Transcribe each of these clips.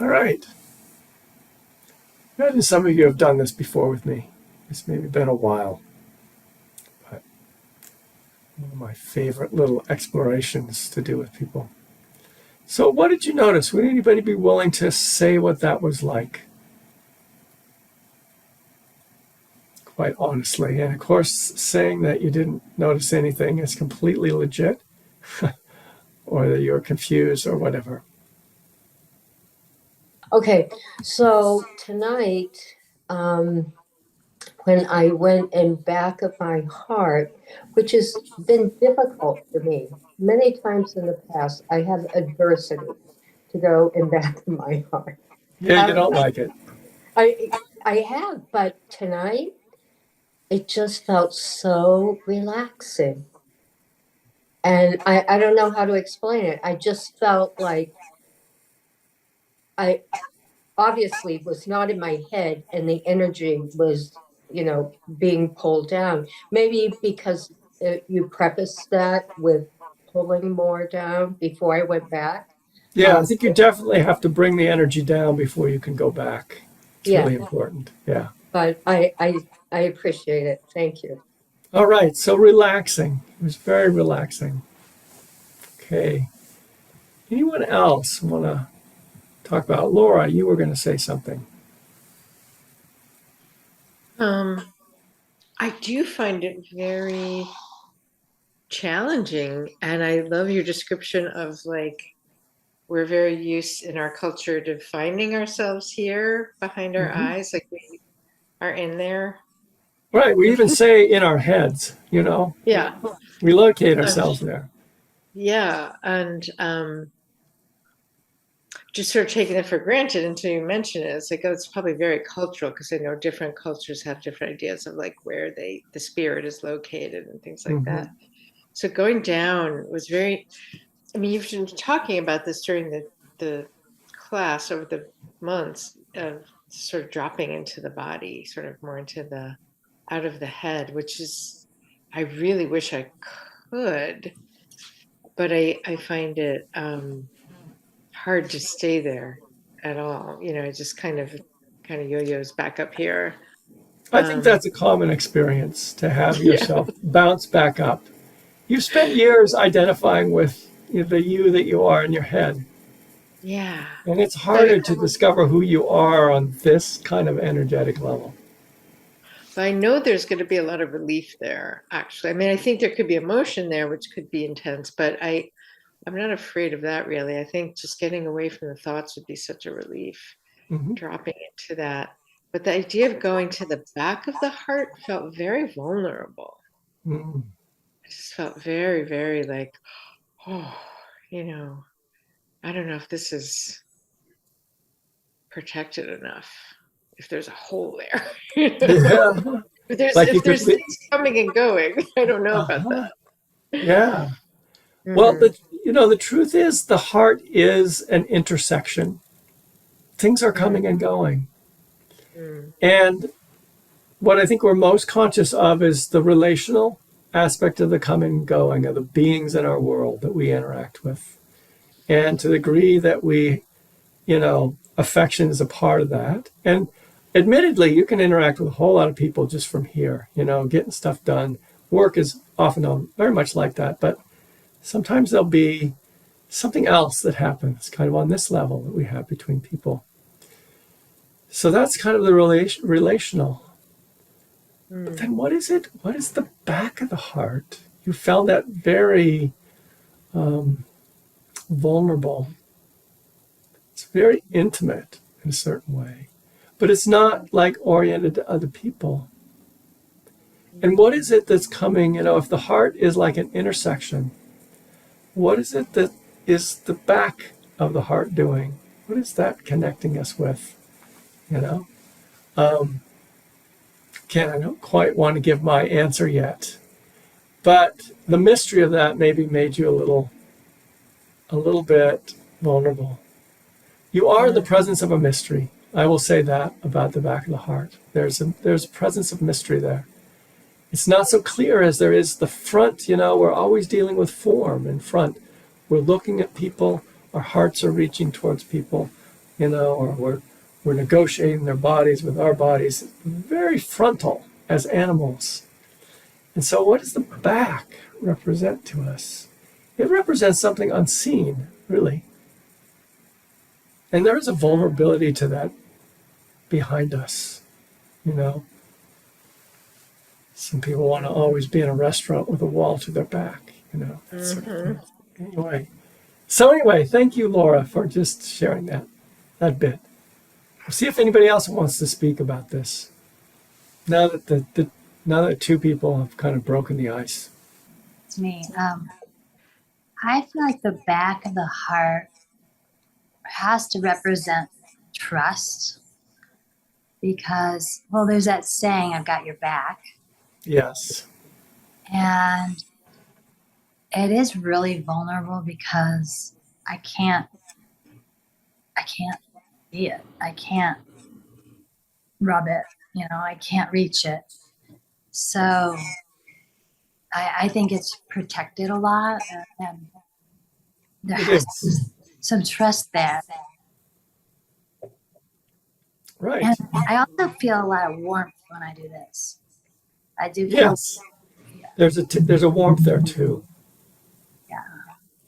All right. Imagine some of you have done this before with me. It's maybe been a while, but one of my favorite little explorations to do with people. So what did you notice? Would anybody be willing to say what that was like? Quite honestly. And of course, saying that you didn't notice anything is completely legit, or that you're confused or whatever. Okay, so tonight, when I went in back of my heart, which has been difficult for me, many times in the past, I have adversity to go in back of my heart. Yeah, you don't like it. I I have, but tonight it just felt so relaxing. And I don't know how to explain it. I just felt like I obviously was not in my head and the energy was, being pulled down. Maybe because you prefaced that with pulling more down before I went back. Yeah, I think you definitely have to bring the energy down before you can go back. It's Yeah, really important. Yeah. but I appreciate it. Thank you. All right. So relaxing. It was very relaxing. Okay. Anyone else want to talk about? Laura, you were going to say something. I do find it very challenging, and I love your description of like we're very used in our culture to finding ourselves here behind our eyes, like we are in there. Right. We even say in our heads, Yeah. we locate And ourselves there. yeah, and just sort of taking it for granted until you mention it. It's like, oh, it's probably very cultural because I know different cultures have different ideas of like where the spirit is located and things like that. So going down was very, I mean, you've been talking about this during the class over the months of sort of dropping into the body, sort of more into the out of the head, which is, I really wish I could, but I find it hard to stay there at all. It just kind of yo-yos back up here. I think that's a common experience to have Yeah. yourself bounce back up. You spent years identifying with the you that you are in your head. Yeah. And it's harder to discover who you are on this kind of energetic level. But I know there's going to be a lot of relief there, actually. I mean, I think there could be emotion there, which could be intense, but I'm not afraid of that, really. I think just getting away from the thoughts would be such a relief, dropping into that. But the idea of going to the back of the heart felt very vulnerable. I just felt very, very like, oh, I don't know if this is protected enough, if there's a hole there. Yeah. If there's things coming and going, I don't know about that. Yeah. Well, the truth is the heart is an intersection. Things are coming and going. And what I think we're most conscious of is the relational aspect of the coming and going of the beings in our world that we interact with. And to the degree that we, affection is a part of that. And admittedly, you can interact with a whole lot of people just from here, getting stuff done. Work is often very much like that, but sometimes there'll be something else that happens kind of on this level that we have between people. So that's kind of the relational. But then what is it? What is the back of the heart? You found that very vulnerable. It's very intimate in a certain way, but it's not like oriented to other people. And what is it that's coming? If the heart is like an intersection, what is it that is the back of the heart doing? What is that connecting us with? Again, I don't quite want to give my answer yet, but the mystery of that maybe made you a little bit vulnerable. You are in the presence of a mystery. I will say that about the back of the heart. There's a presence of mystery there. It's not so clear as there is the front. We're always dealing with form in front. We're looking at people. Our hearts are reaching towards people. or we're negotiating their bodies with our bodies. Very frontal as animals. And so what does the back represent to us? It represents something unseen, really. And there is a vulnerability to that behind us, Some people want to always be in a restaurant with a wall to their back, that sort of thing. Anyway, thank you, Laura, for just sharing that bit. We'll see if anybody else wants to speak about this. Now that two people have kind of broken the ice. It's me. I feel like the back of the heart has to represent trust because, well, there's that saying, I've got your back. Yes. And it is really vulnerable because I can't see it. I can't rub it, I can't reach it. So I think it's protected a lot and there has to be some trust there. Right. And I also feel a lot of warmth when I do this. I do feel. Yes. There's a warmth there too.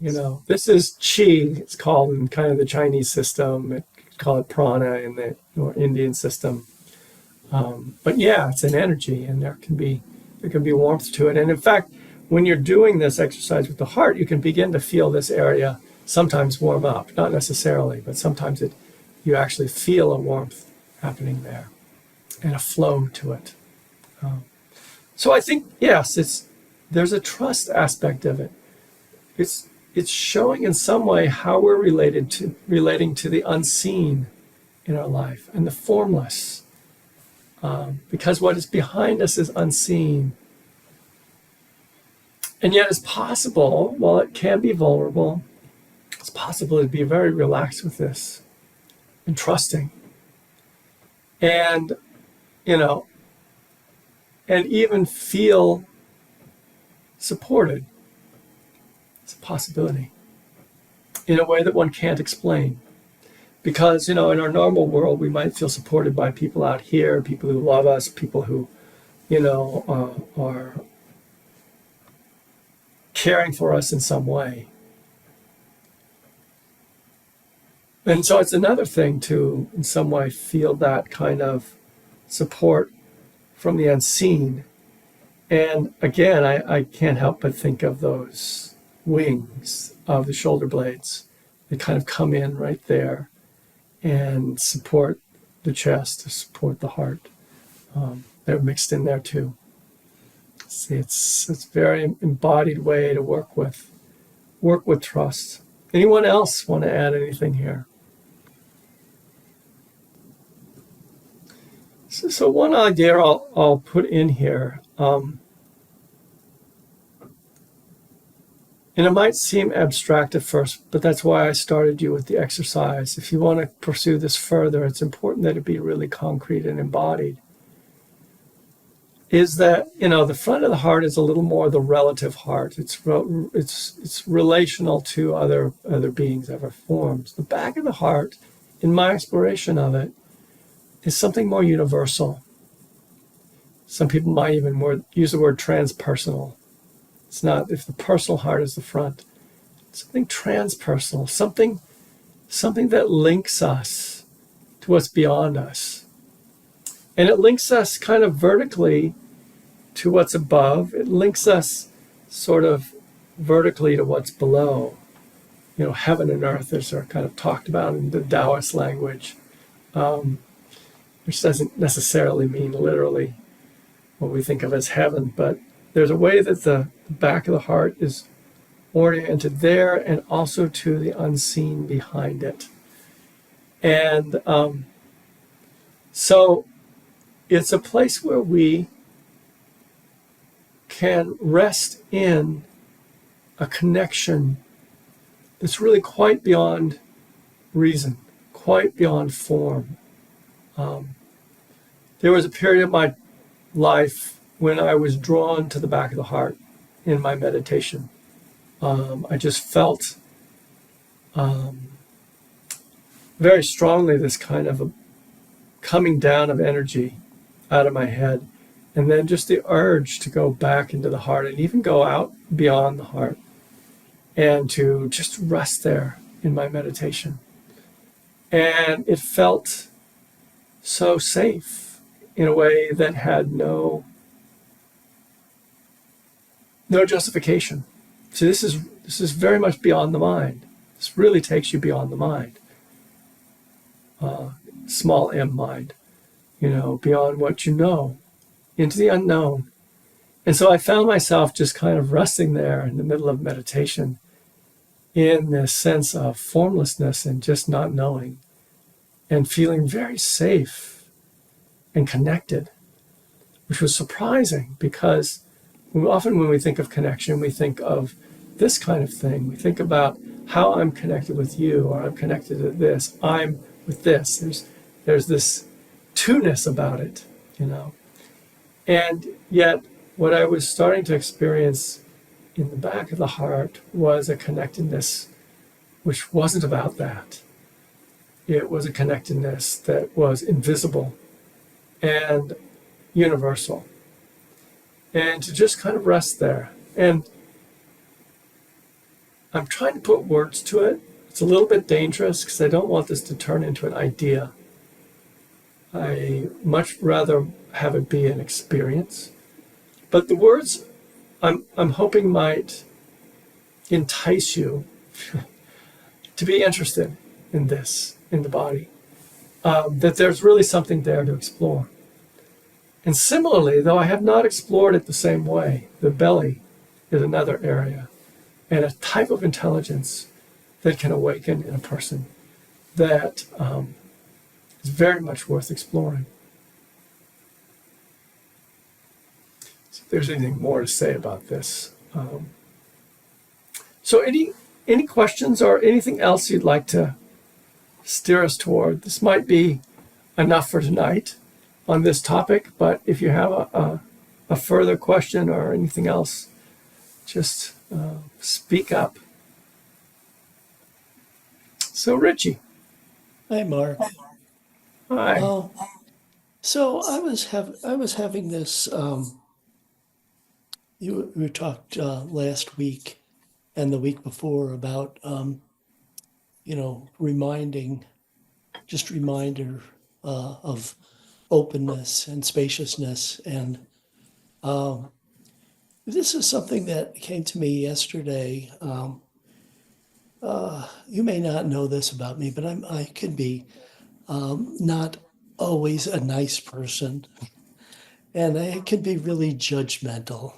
Yeah. This is qi. It's called in kind of the Chinese system. It call it prana in the Indian system. But yeah, it's an energy, and there can be warmth to it. And in fact, when you're doing this exercise with the heart, you can begin to feel this area sometimes warm up. Not necessarily, but sometimes you actually feel a warmth happening there and a flow to it. So I think, yes, there's a trust aspect of it. It's showing in some way how we're relating to the unseen in our life and the formless. Because what is behind us is unseen. And yet it's possible, while it can be vulnerable, it's possible to be very relaxed with this and trusting. And, and even feel supported. It's a possibility in a way that one can't explain. Because, in our normal world, we might feel supported by people out here, people who love us, people who, are caring for us in some way. And so it's another thing to, in some way, feel that kind of support from the unseen. And again, I can't help but think of those wings of the shoulder blades. They kind of come in right there and support the chest, to support the heart. They're mixed in there too. See, it's a very embodied way to work with trust. Anyone else want to add anything here? So one idea I'll put in here, and it might seem abstract at first, but that's why I started you with the exercise. If you want to pursue this further, it's important that it be really concrete and embodied. Is that, the front of the heart is a little more the relative heart. It's relational to other beings, other forms. The back of the heart, in my exploration of it, is something more universal. Some people might even use the word transpersonal. It's not, if the personal heart is the front, it's something transpersonal, something that links us to what's beyond us. And it links us kind of vertically to what's above. It links us sort of vertically to what's below. Heaven and earth, as are kind of talked about in the Taoist language, which doesn't necessarily mean literally what we think of as heaven, but there's a way that the back of the heart is oriented there and also to the unseen behind it. And so it's a place where we can rest in a connection that's really quite beyond reason, quite beyond form. There was a period of my life when I was drawn to the back of the heart in my meditation. I just felt very strongly this kind of a coming down of energy out of my head, and then just the urge to go back into the heart and even go out beyond the heart and to just rest there in my meditation. And it felt so safe in a way that had no justification. So this is very much beyond the mind. This really takes you beyond the mind. Small m mind, beyond what you know, into the unknown. And so I found myself just kind of resting there in the middle of meditation in this sense of formlessness and just not knowing, and feeling very safe and connected, which was surprising because often when we think of connection, we think of this kind of thing. We think about how I'm connected with you, or I'm connected to this, I'm with this. There's this two-ness about it, And yet what I was starting to experience in the back of the heart was a connectedness which wasn't about that. It was a connectedness that was invisible and universal. And to just kind of rest there. And I'm trying to put words to it. It's a little bit dangerous because I don't want this to turn into an idea. I much rather have it be an experience. But the words I'm hoping might entice you to be interested in this, in the body, that there's really something there to explore. And similarly, though I have not explored it the same way, the belly is another area, and a type of intelligence that can awaken in a person that is very much worth exploring. So if there's anything more to say about this. So any questions or anything else you'd like to steer us toward? This might be enough for tonight on this topic, but if you have a further question or anything else, just speak up. So Richie. Hi, Mark. Hi. So I was having this. We talked last week and the week before about reminder of openness and spaciousness, and this is something that came to me yesterday. You may not know this about me, but I could be not always a nice person, and I can be really judgmental.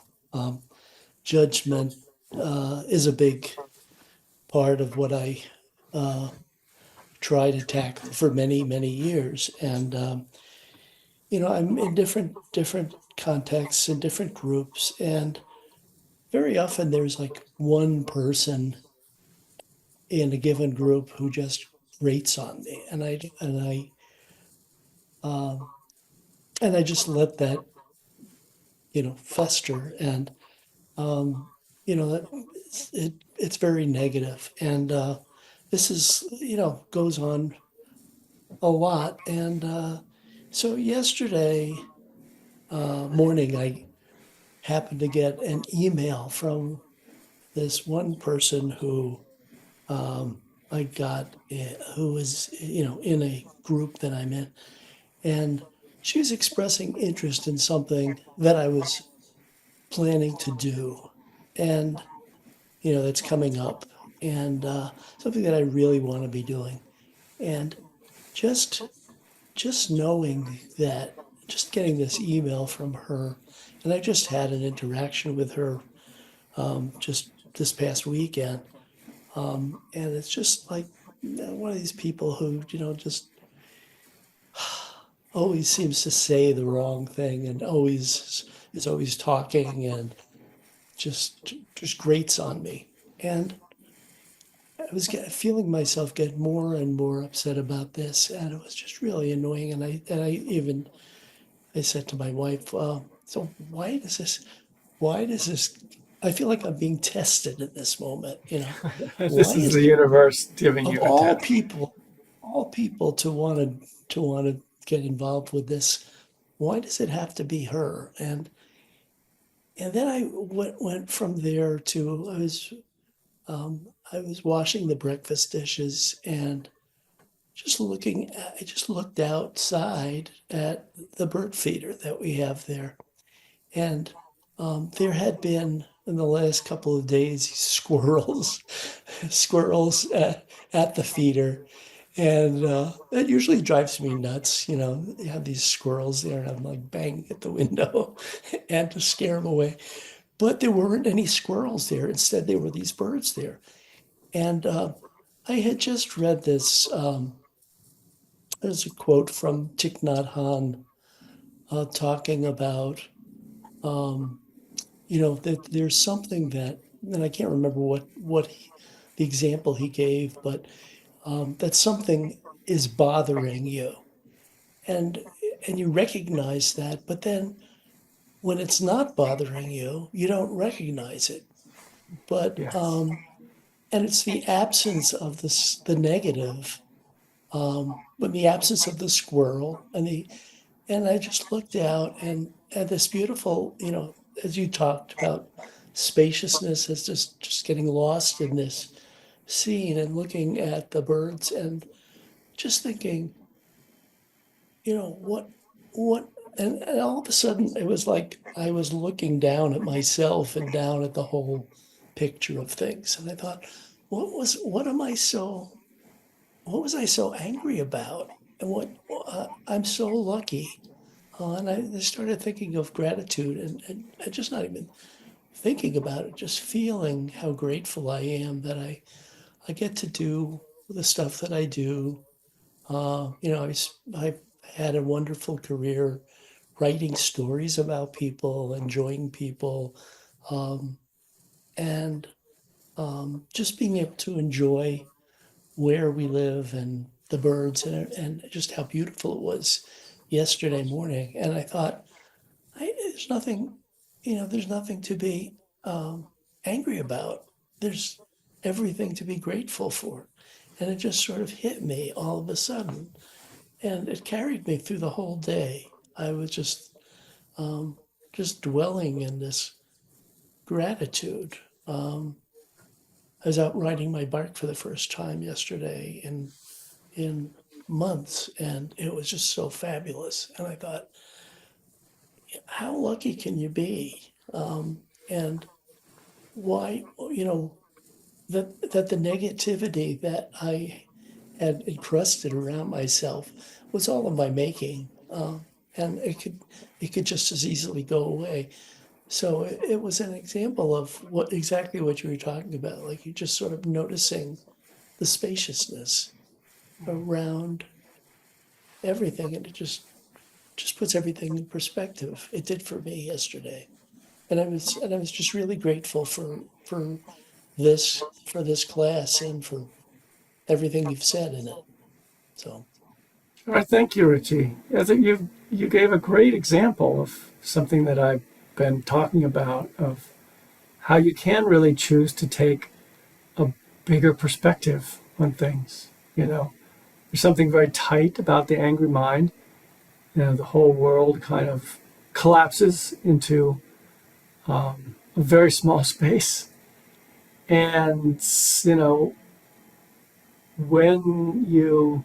Judgment is a big part of what I try to tackle for many, many years. And I'm in different contexts and different groups, and very often there's like one person in a given group who just rates on me, and I just let that fester, and that it's very negative, and this is goes on a lot. And so yesterday morning I happened to get an email from this one person who I got, who was in a group that I'm in, and she was expressing interest in something that I was planning to do, and that's coming up, and something that I really want to be doing. And just knowing that, just getting this email from her, and I just had an interaction with her just this past weekend, and it's just like one of these people who just always seems to say the wrong thing, and always is always talking, and just grates on me. And I was feeling myself get more and more upset about this, and it was just really annoying. And I said to my wife, "So why does this? I feel like I'm being tested at this moment. This is the universe giving Of you a all test. people, all people to want to get involved with this. Why does it have to be her? And then I went from there to I was washing the breakfast dishes and I just looked outside at the bird feeder that we have there. And there had been in the last couple of days squirrels at the feeder. And that usually drives me nuts. You know, you have these squirrels there and I'm like banging at the window and to scare them away. But there weren't any squirrels there. Instead, there were these birds there. And I had just read this. There's a quote from Thich Nhat Hanh talking about, that there's something that, and I can't remember the example he gave, but that something is bothering you, and and you recognize that, but then when it's not bothering you, you don't recognize it. But Yes. and it's the absence of the negative, but the absence of the squirrel and I just looked out and at this beautiful, as you talked about spaciousness as just getting lost in this scene and looking at the birds and just thinking, what, and all of a sudden it was like I was looking down at myself and down at the whole picture of things. And I thought, what was I so angry about? And I'm so lucky. And I started thinking of gratitude and I just not even thinking about it, just feeling how grateful I am that I get to do the stuff that I do. I had a wonderful career writing stories about people, enjoying people, um, and just being able to enjoy where we live and the birds and just how beautiful it was yesterday morning. And I thought, there's nothing to be angry about. There's everything to be grateful for. And it just sort of hit me all of a sudden. And it carried me through the whole day. I was just dwelling in this gratitude. I was out riding my bike for the first time yesterday in months, and it was just so fabulous. And I thought, how lucky can you be? And why, that the negativity that I had encrusted around myself was all of my making, and it could just as easily go away. So it was an example of exactly what you were talking about, like you just sort of noticing the spaciousness around everything, and it just puts everything in perspective. It did for me yesterday, and I was just really grateful for this class and for everything you've said in it. So All right, thank you, Richie. I think you gave a great example of something that I've been talking about of how you can really choose to take a bigger perspective on things. There's something very tight about the angry mind. The whole world kind of collapses into a very small space. And, when you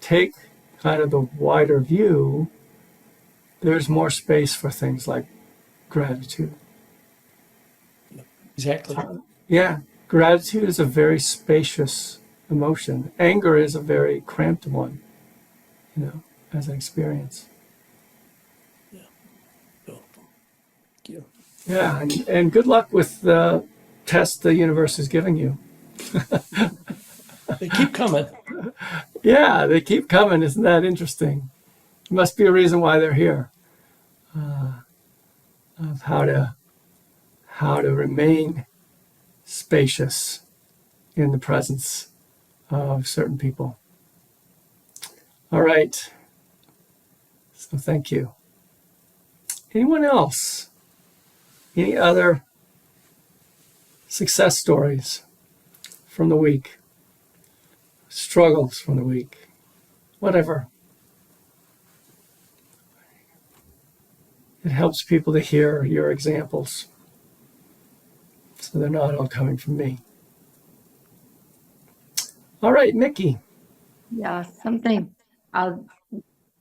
take kind of the wider view, there's more space for things like gratitude. exactly. Yeah, gratitude is a very spacious emotion. Anger is a very cramped one, as an experience. Yeah. So, thank you. Yeah, and good luck with the test the universe is giving you. They keep coming. Yeah, they keep coming. Isn't that interesting? Must be a reason why they're here. Of how to remain spacious in the presence of certain people. All right. So thank you. Anyone else? Any other success stories from the week? struggles from the week, whatever. It helps people to hear your examples, so they're not all coming from me. All right, Mickey. Yeah, something I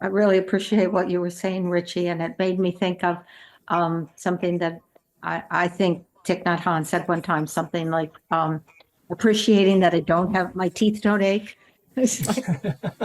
really appreciate what you were saying, Richie, and it made me think of something that I think Thich Nhat Hanh said one time, something like appreciating that I don't have my teeth don't ache. It's like,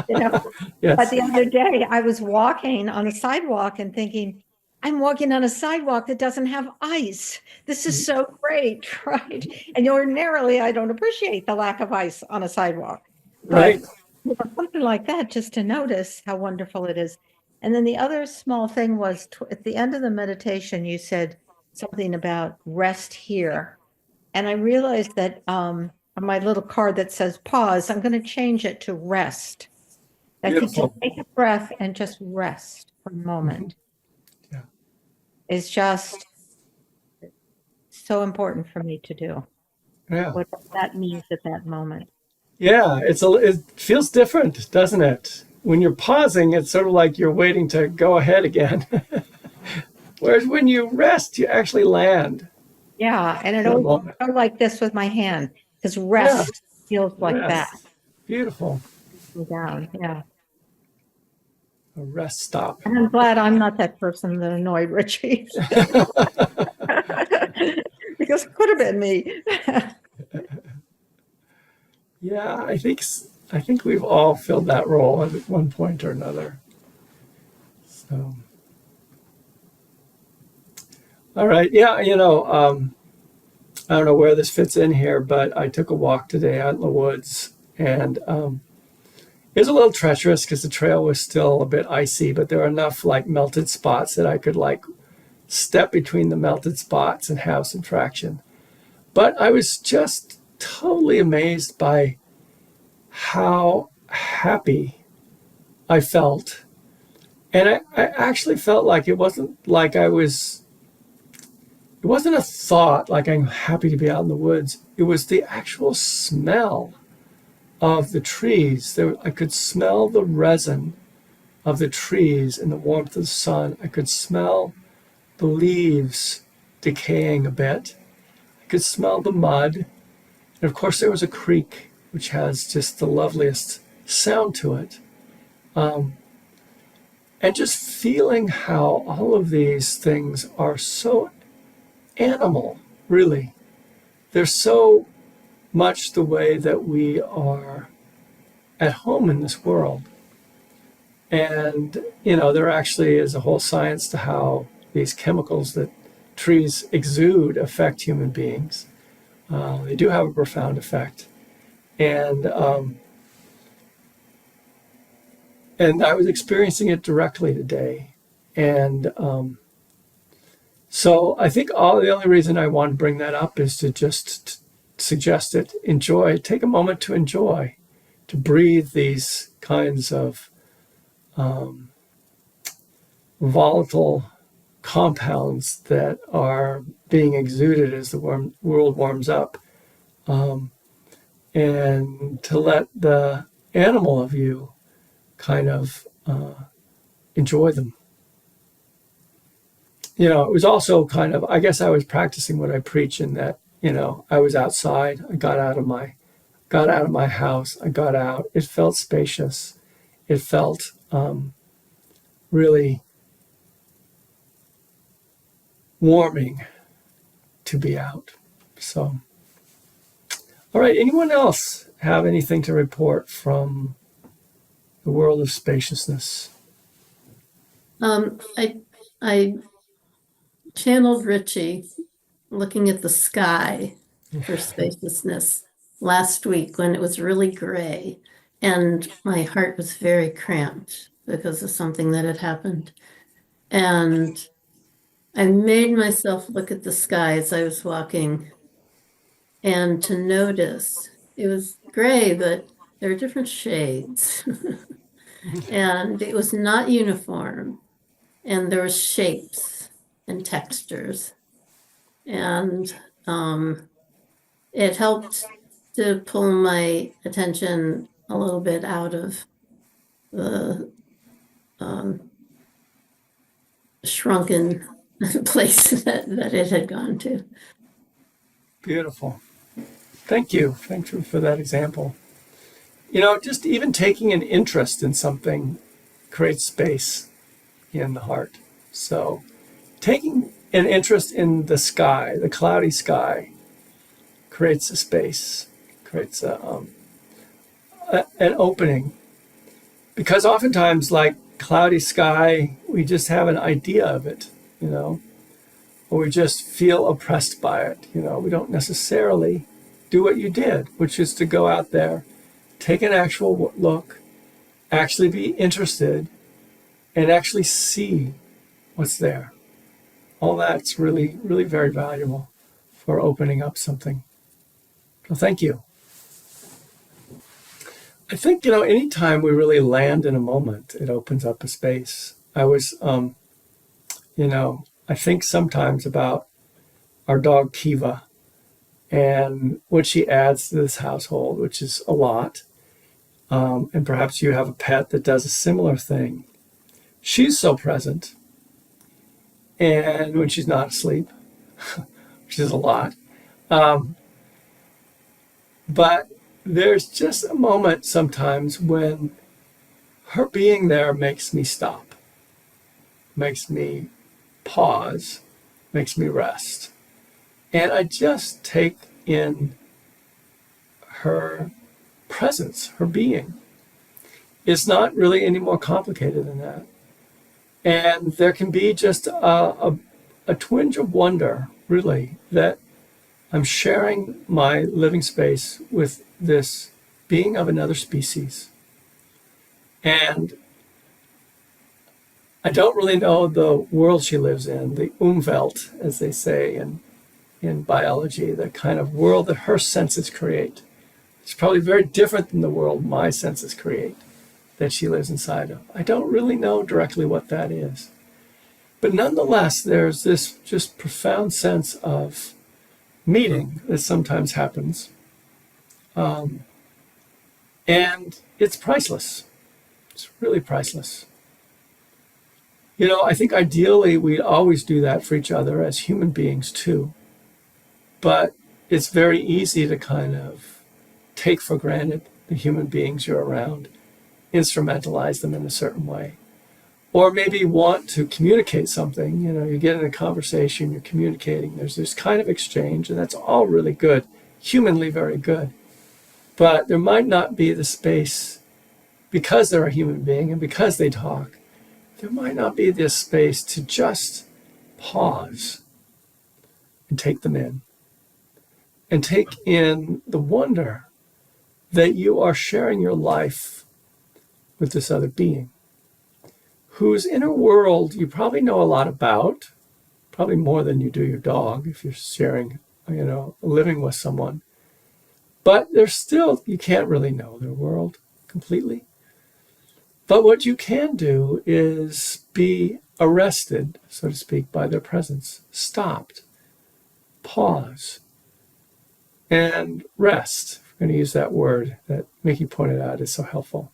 you know. But Yes. the other day I was walking on a sidewalk and thinking, I'm walking on a sidewalk that doesn't have ice. This is so great, right? And ordinarily I don't appreciate the lack of ice on a sidewalk. Right. But something like that, just to notice how wonderful it is. And then the other small thing was at the end of the meditation, you said something about rest here. And I realized that on my little card that says pause, I'm going to change it to rest. I think to Beautiful. take a breath and just rest for a moment Yeah. is just so important for me to do. Yeah. What that means at that moment. Yeah. It feels different, doesn't it? When you're pausing, it's sort of like you're waiting to go ahead again. Whereas when you rest, you actually land. Yeah, and it For a always moment. go like this with my hand because Yeah. rest feels like that. Rest. Beautiful. Down, yeah. A rest stop. And I'm glad I'm not that person that annoyed Richie. Because it could have been me. Yeah, I think we've all filled that role at one point or another. So, all right, yeah, I don't know where this fits in here, but I took a walk today out in the woods, and it was a little treacherous because the trail was still a bit icy, but there were enough like melted spots that I could like step between the melted spots and have some traction. But I was just totally amazed by how happy I felt. And I actually felt like it wasn't a thought like I'm happy to be out in the woods. It was the actual smell of the trees. I could smell the resin of the trees in the warmth of the sun. I could smell the leaves decaying a bit. I could smell the mud. And of course, there was a creek, which has just the loveliest sound to it. And just feeling how all of these things are so animal, really. They're so much the way that we are at home in this world. And, there actually is a whole science to how these chemicals that trees exude affect human beings. They do have a profound effect. And I was experiencing it directly today. And so I think the only reason I want to bring that up is to just suggest it. Take a moment to enjoy, to breathe these kinds of volatile compounds that are being exuded as the world warms up, and to let the animal of you kind of enjoy them. It was also kind of, I guess I was practicing what I preach in that, I was outside. I got out of my house. I got out. It felt spacious. It felt really warming to be out. So, all right. Anyone else have anything to report from the world of spaciousness? I channeled Richie looking at the sky for spaciousness last week when it was really gray, and my heart was very cramped because of something that had happened. And I made myself look at the sky as I was walking and to notice it was gray, but there were different shades. And it was not uniform, and there were shapes and textures. And it helped to pull my attention a little bit out of the shrunken place that it had gone to. Beautiful. Thank you. Thank you for that example. Just even taking an interest in something creates space in the heart. So taking an interest in the sky, the cloudy sky, creates a space, creates an opening. Because oftentimes, like cloudy sky, we just have an idea of it, or we just feel oppressed by it. We don't necessarily do what you did, which is to go out there, take an actual look, actually be interested, and actually see what's there. All that's really, really very valuable for opening up something. So thank you. I think, anytime we really land in a moment, it opens up a space. I was, I think sometimes about our dog Kiva and what she adds to this household, which is a lot. And perhaps you have a pet that does a similar thing. She's so present. And when she's not asleep, which is a lot. But there's just a moment sometimes when her being there makes me stop, makes me pause, makes me rest. And I just take in her presence, her being. It's not really any more complicated than that. And there can be just a twinge of wonder, really, that I'm sharing my living space with this being of another species. And I don't really know the world she lives in, the Umwelt, as they say in biology, the kind of world that her senses create. It's probably very different than the world my senses create, that she lives inside of. I don't really know directly what that is. But nonetheless, there's this just profound sense of meeting that sometimes happens. And it's priceless. It's really priceless. I think ideally we always do that for each other as human beings too. But it's very easy to kind of take for granted the human beings you're around, instrumentalize them in a certain way. Or maybe want to communicate something. You get in a conversation, you're communicating, there's this kind of exchange, and that's all really good, humanly very good. But there might not be the space, because they're a human being and because they talk, there might not be this space to just pause and take them in. And take in the wonder that you are sharing your life with this other being, whose inner world you probably know a lot about, probably more than you do your dog if you're sharing, living with someone. But there's still, you can't really know their world completely. But what you can do is be arrested, so to speak, by their presence, stopped, pause, and rest. I'm going to use that word that Mickey pointed out is so helpful.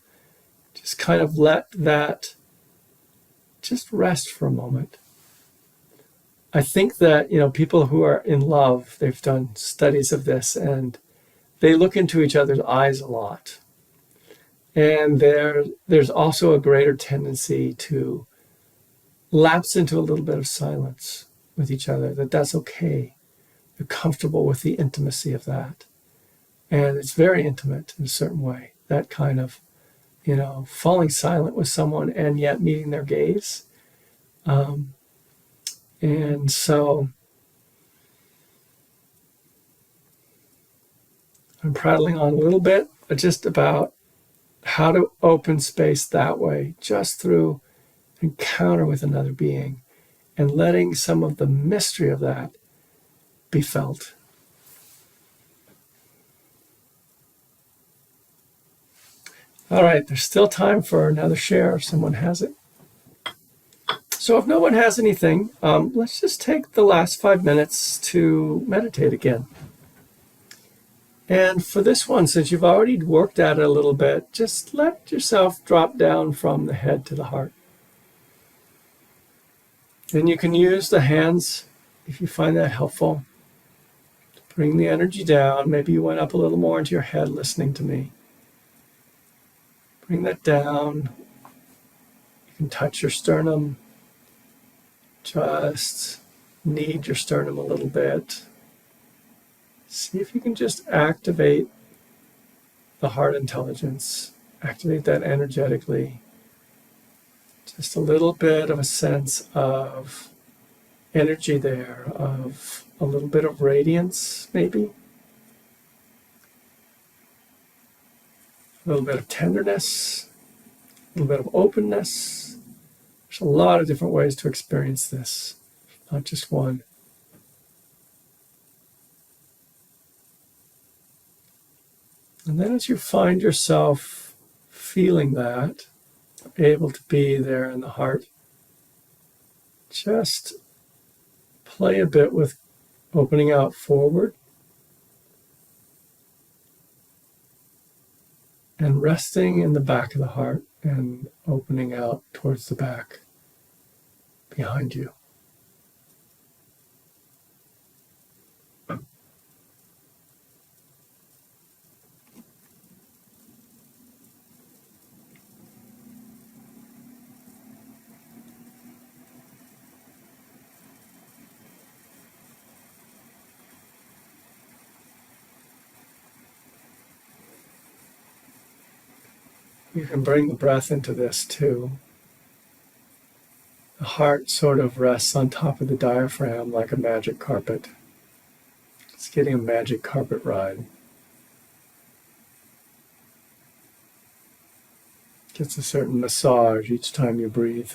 Just kind of let that just rest for a moment. I think that, people who are in love, they've done studies of this, and they look into each other's eyes a lot. And there's also a greater tendency to lapse into a little bit of silence with each other, that's okay. You're comfortable with the intimacy of that. And it's very intimate in a certain way, that kind of, falling silent with someone and yet meeting their gaze. And so I'm prattling on a little bit, but just about how to open space that way, just through encounter with another being and letting some of the mystery of that be felt. All right, there's still time for another share if someone has it. So if no one has anything, let's just take the last 5 minutes to meditate again. And for this one, since you've already worked at it a little bit, just let yourself drop down from the head to the heart. And you can use the hands if you find that helpful. Bring the energy down. Maybe you went up a little more into your head listening to me. Bring that down. You can touch your sternum. Just knead your sternum a little bit. See if you can just activate the heart intelligence. Activate that energetically. Just a little bit of a sense of energy there, of a little bit of radiance, maybe. A little bit of tenderness, a little bit of openness. There's a lot of different ways to experience this, not just one. And then as you find yourself feeling that, able to be there in the heart, just play a bit with opening out forward and resting in the back of the heart and opening out towards the back behind you. You can bring the breath into this too. The heart sort of rests on top of the diaphragm like a magic carpet. It's getting a magic carpet ride. Gets a certain massage each time you breathe.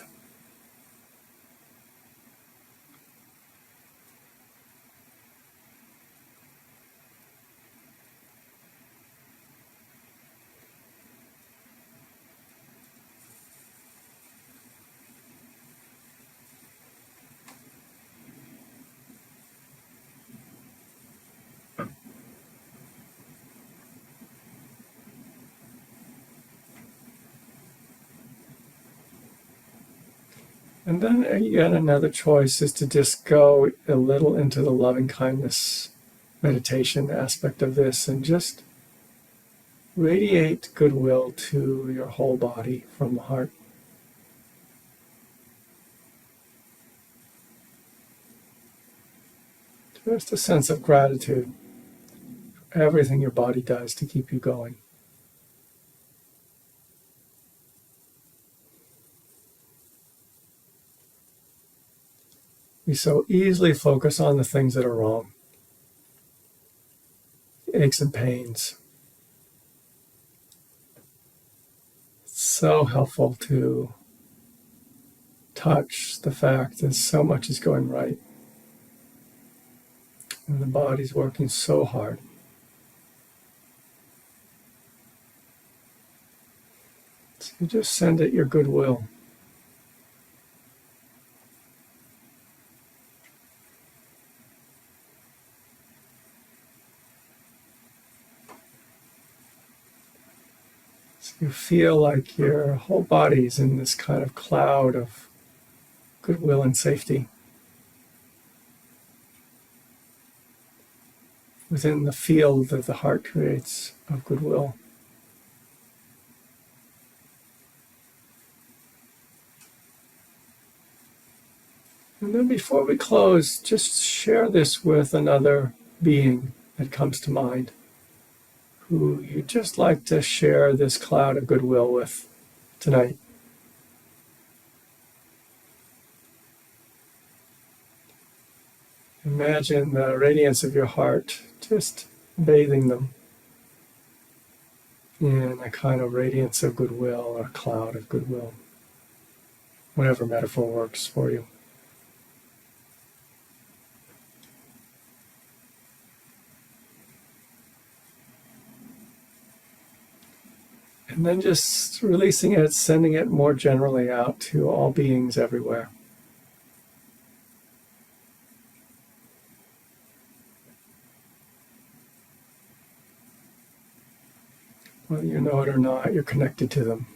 And then again, another choice is to just go a little into the loving kindness meditation aspect of this and just radiate goodwill to your whole body from the heart. Just a sense of gratitude for everything your body does to keep you going. We so easily focus on the things that are wrong, aches and pains. It's so helpful to touch the fact that so much is going right. And the body's working so hard. So you just send it your goodwill. So you feel like your whole body's in this kind of cloud of goodwill and safety. Within the field that the heart creates of goodwill. And then before we close, just share this with another being that comes to mind, who you just like to share this cloud of goodwill with tonight. Imagine the radiance of your heart just bathing them in a kind of radiance of goodwill or a cloud of goodwill, whatever metaphor works for you. And then just releasing it, sending it more generally out to all beings everywhere. Whether you know it or not, you're connected to them.